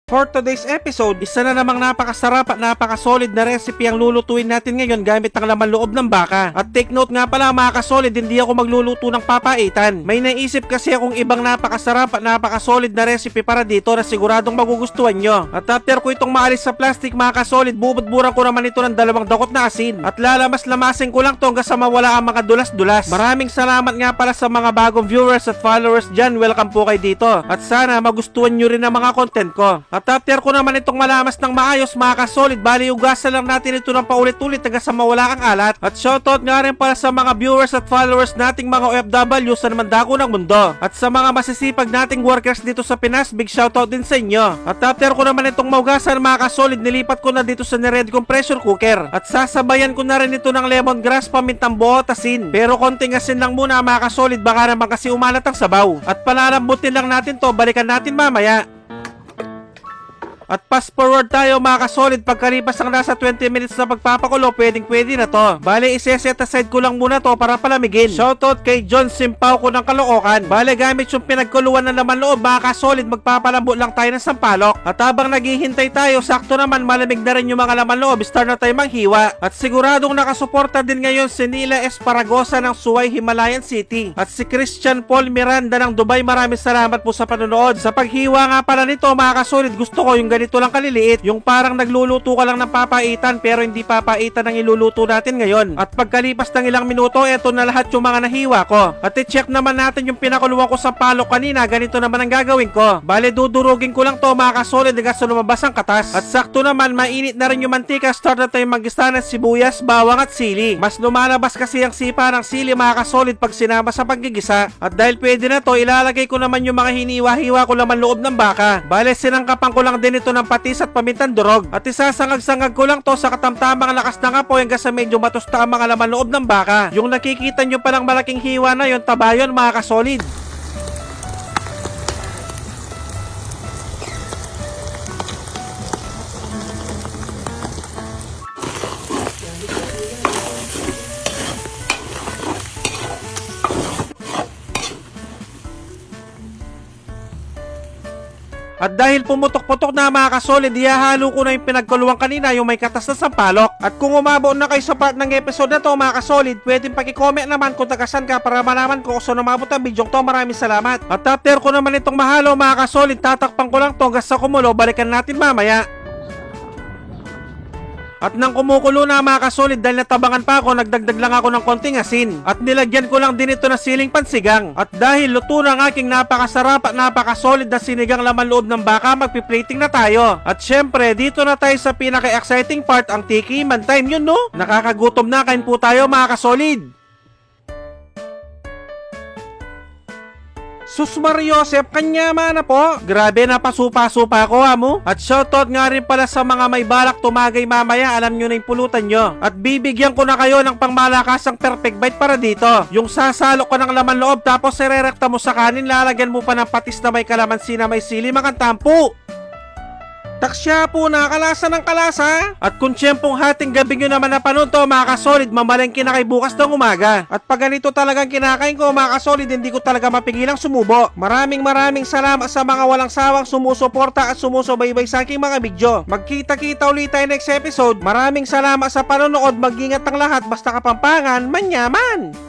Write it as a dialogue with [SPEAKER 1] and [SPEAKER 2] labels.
[SPEAKER 1] For today's episode, isa na namang napakasarap at napakasolid na recipe ang lulutuin natin ngayon gamit ang laman loob ng baka. At take note nga pala mga kasolid, hindi ako magluluto ng papaitan. May naisip kasi akong ibang napakasarap at napakasolid na recipe para dito na siguradong magugustuhan nyo. At after ko itong maalis sa plastic mga kasolid, bubudburan ko naman ito ng 2 dakot na asin. At lalamas-lamasin ko lang to hanggang sa mawala ang mga dulas-dulas. Maraming salamat nga pala sa mga bagong viewers at followers dyan. Welcome po kayo dito. At sana magustuhan nyo rin ang mga content ko. At after ko naman itong malamas ng maayos mga kasolid, bali ugasan lang natin ito ng paulit-ulit hanggang sa mawala ang alat. At shoutout nga rin pala sa mga viewers at followers nating mga OFW sa naman dako ng mundo. At sa mga masisipag nating workers dito sa Pinas, big shoutout din sa inyo. At after ko naman itong maugasan mga kasolid, nilipat ko na dito sa niready kong pressure cooker. At sasabayan ko na rin ito ng lemongrass, pamintang buo, asin. Pero konting asin lang muna mga kasolid, baka naman kasi umalat ang sabaw. At palalambutin lang natin to, balikan natin mamaya. At fast forward tayo mga kasolid, pagkalipas ng nasa 20 minutes na pagpapakulo, pwede na to. Bale, iseset aside ko lang muna to para palamigin. Shoutout kay John Simpao ko ng Caloocan. Bale, gamit yung pinagkuluan ng laman loob mga kasolid, magpapalambot lang tayo ng sampalok. At habang naghihintay tayo, sakto naman malamig na rin yung mga laman loob, start na tayo manghiwa. At siguradong nakasuporta din ngayon si Nila Esparagosa ng Suway, Himalayan City. At si Christian Paul Miranda ng Dubai, maraming salamat po sa panonood. Sa paghiwa nga pala nito mga kasolid, gusto ko yung ganito lang kaliliit, yung parang nagluluto ka lang ng papaitan pero hindi papaitan ang iluluto natin ngayon. At pagkalipas ng ilang minuto, eto na lahat yung mga nahiwa ko. At i-check naman natin yung pinakuluan ko sa palok kanina, ganito naman ang gagawin ko. Bale, dudurugin ko lang to mga kasolid hanggang sa lumabas ang katas. At sakto naman, mainit na rin yung mantika, start na tayong mag-gista ng sibuyas, bawang at sili. Mas lumalabas kasi ang sipa ng sili mga kasolid pag sinama sa paggigisa. At dahil pwede na to, ilalagay ko naman yung mga hiniwa-hiwa ko laman loob ng baka. Bale, sinangkapan ko lang din ito ng patis at pamintang durog. At isasangag-sangag ko lang to sa katamtamang lakas ng apoy hanggang sa medyo matusta ang mga laman loob ng baka. Yung nakikita nyo palang malaking hiwa na yon, taba yun mga kasolid. At dahil pumutok-putok na mga kasolid, ihahalo ko na yung pinagkuluan kanina, yung may katas na sampalok. At kung umabot na kayo sa part ng episode na to mga kasolid, pwedeng paki-comment naman kung tagasan ka para malaman ko kung saan umabot ang video to. Maraming salamat. At after ko naman itong mahalo mga kasolid, tatakpan ko lang to hanggang sa kumulo, balikan natin mamaya. At nang kumukulo na mga kasolid, dahil natabangan pa ako, nagdagdag lang ako ng konting asin. At nilagyan ko lang din ito na siling pansigang. At dahil luto na ang aking napakasarap at napakasolid na sinigang laman loob ng baka, magpiplating na tayo. At syempre, dito na tayo sa pinaka-exciting part, ang tikiman time yun no? Nakakagutom na, kain po tayo mga kasolid. Sus Mariosep, kanya mana po. Grabe, napasupa-supa ko mo. At shoutout nga rin pala sa mga may balak tumagay mamaya, alam nyo na yung pulutan nyo. At bibigyan ko na kayo ng pangmalakasang perfect bite para dito. Yung sasalo ko ng laman loob tapos irerekta mo sa kanin, lalagyan mo pa ng patis na may kalamansi na may sili, makantampo. Taksya po, nakalasa ng kalasa. At kung tiyempong hating gabi nyo naman napanood to mga kasolid, mamalengke na kay bukas ng umaga. At pag ganito talagang kinakain ko mga kasolid, hindi ko talaga mapigilang sumubo. Maraming salamat sa mga walang sawang sumusuporta at sumusubaybay sa aking mga video. Magkita-kita ulit tayo next episode. Maraming salamat sa panonood, mag-ingat ang lahat, basta Kapampangan, manyaman!